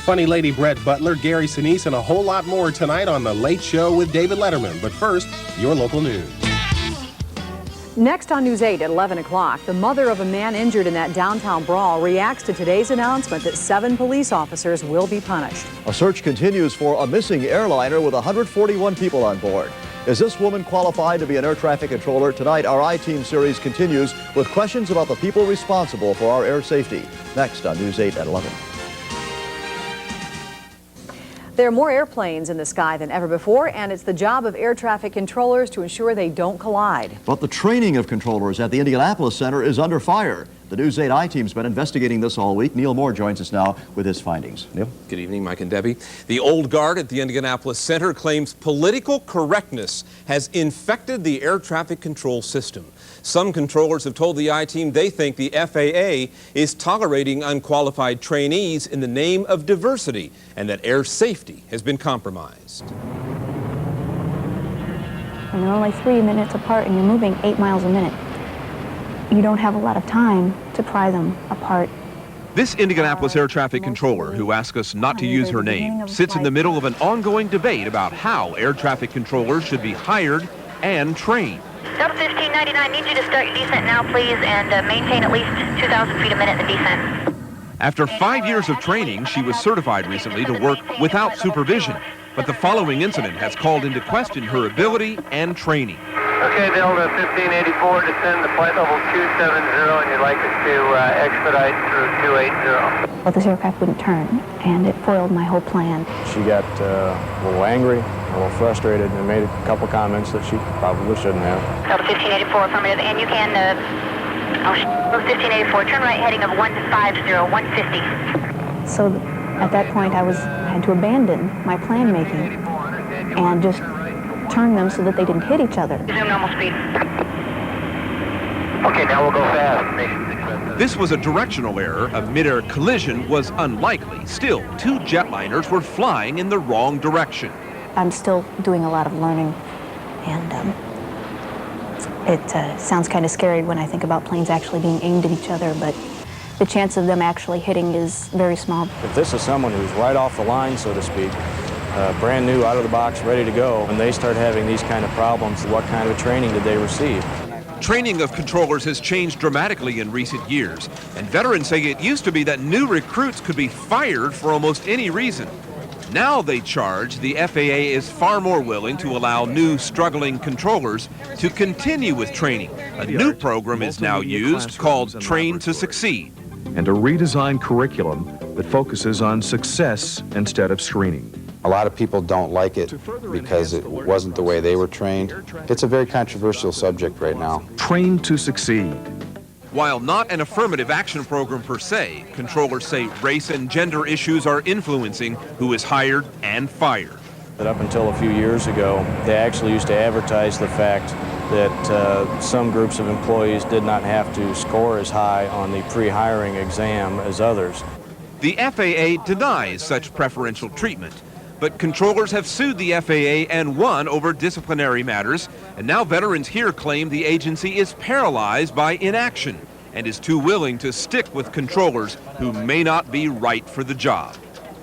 Funny Lady Brett Butler, Gary Sinise, and a whole lot more tonight on The Late Show with David Letterman. But first, your local news. Next on News 8 at 11 o'clock, the mother of a man injured in that downtown brawl reacts to today's announcement that 7 police officers will be punished. A search continues for a missing airliner with 141 people on board. Is this woman qualified to be an air traffic controller? Tonight, our I-Team series continues with questions about the people responsible for our air safety. Next on News 8 at 11. There are more airplanes in the sky than ever before, and it's the job of air traffic controllers to ensure they don't collide. But the training of controllers at the Indianapolis Center is under fire. The News 8 I-Team's been investigating this all week. Neal Moore joins us now with his findings. Neal? Good evening, Mike and Debbie. The old guard at the Indianapolis Center claims political correctness has infected the air traffic control system. Some controllers have told the I-Team they think the FAA is tolerating unqualified trainees in the name of diversity and that air safety has been compromised. When they're only 3 minutes apart and you're moving 8 miles a minute, you don't have a lot of time to pry them apart. This Indianapolis air traffic controller, who asked us not to use her name, sits in the middle of an ongoing debate about how air traffic controllers should be hired and trained. Delta 1599, need you to start your descent now, please, and maintain at least 2,000 feet a minute in the descent. After 5 years of training, she was certified recently to work without supervision. But the following incident has called into question her ability and training. Okay, Delta 1584, descend to flight level 270, and you'd like us to expedite through 280. Well, this aircraft wouldn't turn, and it foiled my whole plan. She got a little angry, a little frustrated, and made a couple comments that she probably shouldn't have. Delta 1584, affirmative, and you can, 1584, turn right heading of 150, 150. So at that point, I had to abandon my plan making and just turn them so that they didn't hit each other. Resume normal speed. Okay, now we'll go fast. This was a directional error. A mid-air collision was unlikely. Still, 2 jetliners were flying in the wrong direction. I'm still doing a lot of learning, and it sounds kind of scary when I think about planes actually being aimed at each other, but the chance of them actually hitting is very small. If this is someone who's right off the line, so to speak, brand new, out of the box, ready to go, when they start having these kind of problems, what kind of training did they receive? Training of controllers has changed dramatically in recent years, and veterans say it used to be that new recruits could be fired for almost any reason. Now they charge the FAA is far more willing to allow new struggling controllers to continue with training. A new program is now used called Train to Succeed. And a redesigned curriculum that focuses on success instead of screening. A lot of people don't like it because it wasn't the way they were trained. It's a very controversial subject right now. Train to Succeed. While not an affirmative action program per se, controllers say race and gender issues are influencing who is hired and fired. But up until a few years ago, they actually used to advertise the fact that some groups of employees did not have to score as high on the pre-hiring exam as others. The FAA denies such preferential treatment. But controllers have sued the FAA and won over disciplinary matters, and now veterans here claim the agency is paralyzed by inaction and is too willing to stick with controllers who may not be right for the job.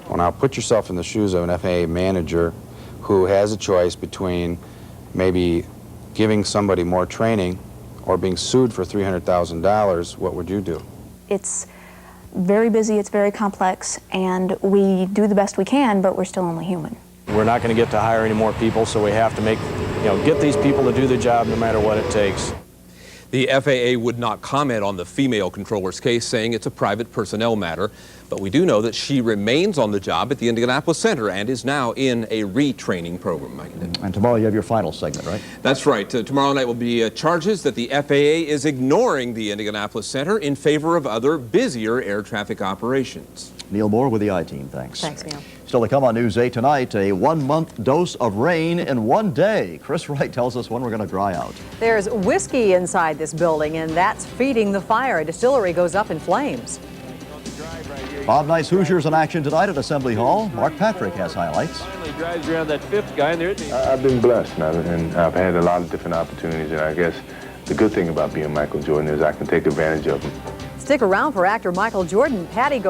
Well, now put yourself in the shoes of an FAA manager who has a choice between maybe giving somebody more training or being sued for $300,000. What would you do? It's very busy, it's very complex, and we do the best we can, but we're still only human. We're not going to get to hire any more people, so we have to get these people to do the job no matter what it takes. The FAA would not comment on the female controller's case, saying it's a private personnel matter. But we do know that she remains on the job at the Indianapolis Center and is now in a retraining program. And tomorrow you have your final segment, right? That's right. Tomorrow night will be charges that the FAA is ignoring the Indianapolis Center in favor of other busier air traffic operations. Neal Moore with the I-Team. Thanks. Thanks, Neal. Still to come on News 8 tonight, a 1-month dose of rain in one day. Chris Wright tells us when we're going to dry out. There's whiskey inside this building, and that's feeding the fire. A distillery goes up in flames. Bob Nice Hoosiers in action tonight at Assembly Hall. Mark Patrick has highlights. Finally drives around that 5th guy, and there I've been blessed, and I've had a lot of different opportunities, and I guess the good thing about being Michael Jordan is I can take advantage of them. Stick around for actor Michael Jordan. Patty